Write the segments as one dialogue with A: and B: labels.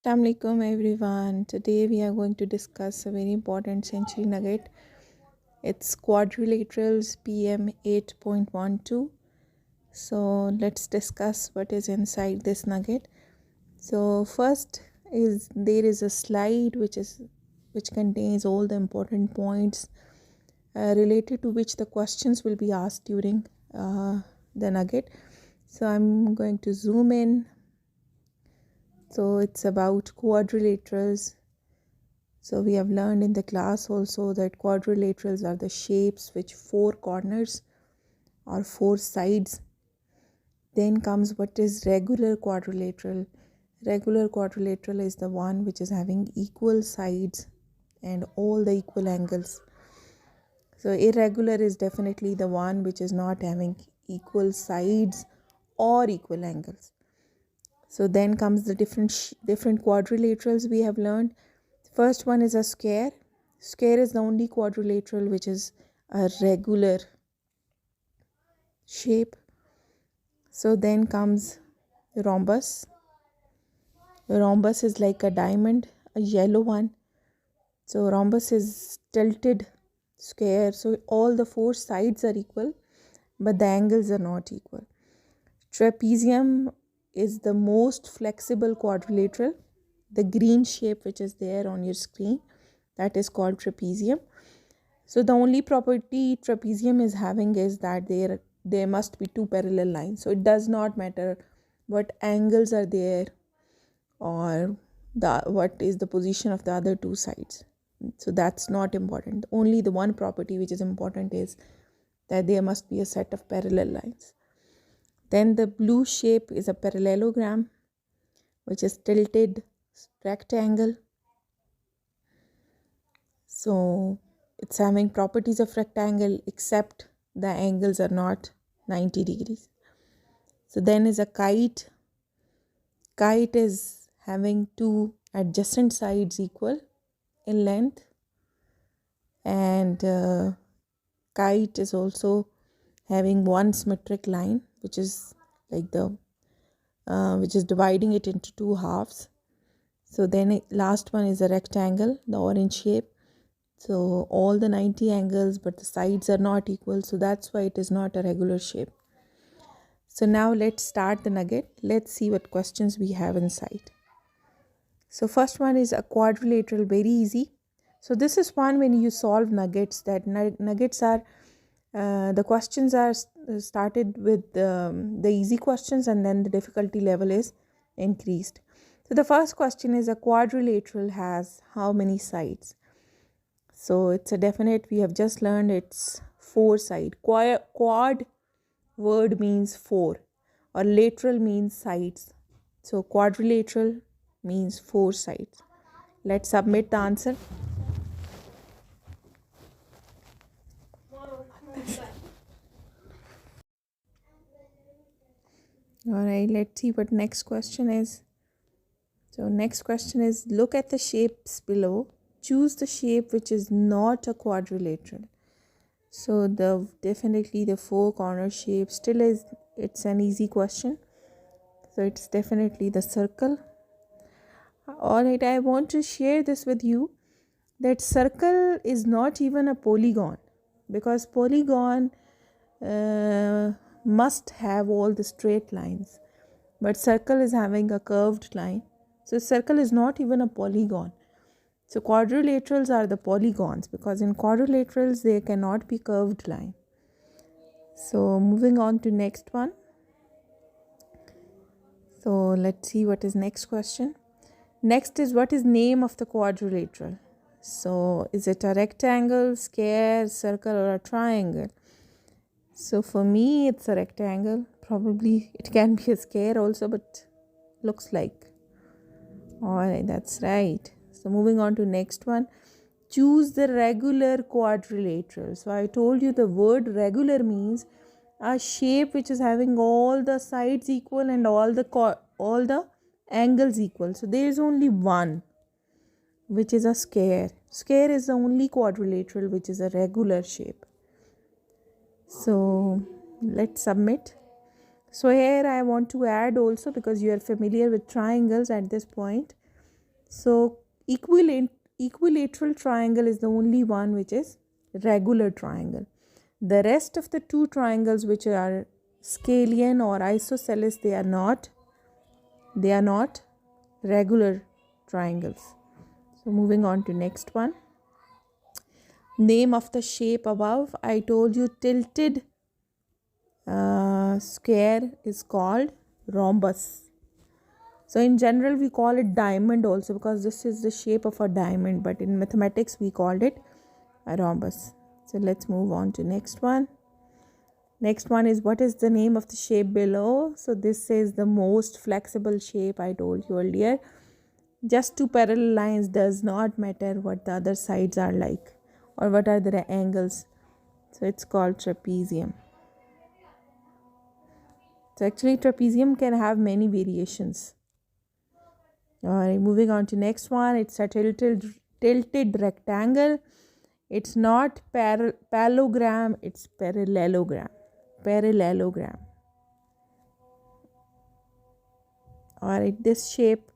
A: Assalamualaikum everyone. Today we are going to discuss a very important century nugget. It's Quadrilaterals PM 8.12. So let's discuss what is inside this nugget. So first is there is a slide which contains all the important points related to which the questions will be asked during the nugget. So I'm going to zoom in. So it's about quadrilaterals. So we have learned in the class also that quadrilaterals are the shapes which four corners or four sides. Then comes what is regular quadrilateral. Regular quadrilateral is the one which is having equal sides and all the equal angles. So irregular is definitely the one which is not having equal sides or equal angles. So then comes the different quadrilaterals we have learned. First one is a square. Square is the only quadrilateral which is a regular shape. So then comes rhombus. Rhombus is like a diamond, a yellow one. So rhombus is tilted square. So all the four sides are equal, but the angles are not equal. Trapezium is the most flexible quadrilateral. The green shape which is there on your screen, that is called trapezium. So the only property trapezium is having is that there must be two parallel lines. So it does not matter what angles are there or what is the position of the other two sides. So that's not important. Only the one property which is important is that there must be a set of parallel lines. Then the blue shape is a parallelogram, which is tilted rectangle. So it's having properties of rectangle except the angles are not 90 degrees. So then is a kite. Kite is having two adjacent sides equal in length, and kite is also having one symmetric line which is like which is dividing it into two halves. So then last one is a rectangle, the orange shape. So all the 90 angles, but the sides are not equal. So that's why it is not a regular shape. So now let's start the nugget. Let's see what questions we have inside. So first one is a quadrilateral, very easy. So this is one when you solve nuggets, that nuggets are, the questions are started with the easy questions and then the difficulty level is increased. So the first question is a quadrilateral has how many sides? So it's a definite, we have just learned it's four side. Quad word means four or lateral means sides. So quadrilateral means four sides. Let's submit the answer. Alright, let's see what next question is. So next question is, look at the shapes below. Choose the shape which is not a quadrilateral. So definitely the four corner shape still is, it's an easy question. So it's definitely the circle. Alright, I want to share this with you that circle is not even a polygon, because polygon must have all the straight lines, but circle is having a curved line. So circle is not even a polygon. So quadrilaterals are the polygons, because in quadrilaterals there cannot be curved line. So moving on to next one. So let's see what is next question. Next is, what is name of the quadrilateral? So is it a rectangle, square, circle, or a triangle? So for me it's a rectangle. Probably it can be a square also, but looks like. Alright, that's right. So moving on to next one. Choose the regular quadrilateral. So I told you the word regular means a shape which is having all the sides equal and all the angles equal. So there is only one, which is a square. Square is the only quadrilateral which is a regular shape. So let's submit. So here I want to add also, because you are familiar with triangles at this point. So equilateral triangle is the only one which is regular triangle. The rest of the two triangles which are scalene or isosceles, they are not regular triangles. So moving on to next one. Name of the shape above. I told you tilted square is called rhombus. So in general we call it diamond also, because this is the shape of a diamond, but in mathematics we called it a rhombus. So let's move on to next one. Next one is, what is the name of the shape below? So this is the most flexible shape I told you earlier. Just two parallel lines, does not matter what the other sides are like or what are the angles. So it's called trapezium. So actually trapezium can have many variations. Alright, moving on to next one. It's a tilted rectangle. It's not parallelogram, it's parallelogram. Parallelogram. Alright, this shape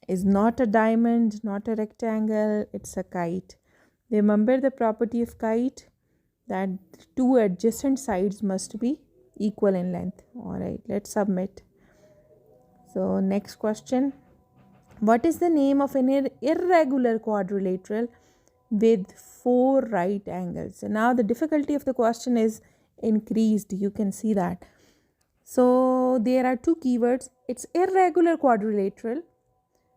A: is not a diamond, not a rectangle, it's a kite. Remember the property of kite, that two adjacent sides must be equal in length. Alright, let's submit. So next question. What is the name of an irregular quadrilateral with 4 right angles? So now the difficulty of the question is increased. You can see that. So there are two keywords. It's irregular quadrilateral,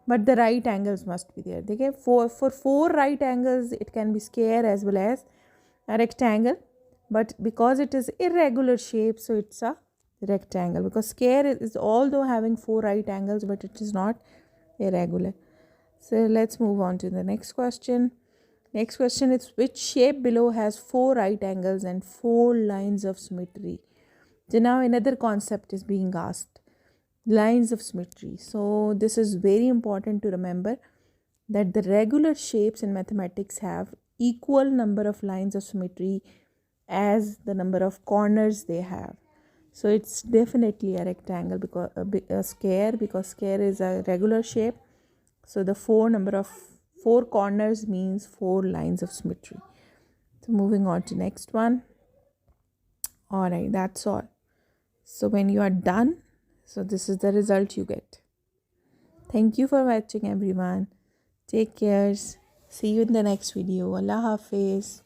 A: but the right angles must be there. They give for 4 right angles, it can be square as well as a rectangle, but because it is irregular shape, so it's a rectangle, because square is although having 4 right angles, but it is not irregular. So let's move on to the next question. Next question is, which shape below has 4 right angles and 4 lines of symmetry? So now another concept is being asked, lines of symmetry. So this is very important to remember, that the regular shapes in mathematics have equal number of lines of symmetry as the number of corners they have. So it's definitely a rectangle, because a square, because square is a regular shape. So the number of 4 corners means 4 lines of symmetry. So moving on to next one. Alright, that's all. So when you are done, so this is the result you get. Thank you for watching everyone. Take care. See you in the next video. Allah Hafiz.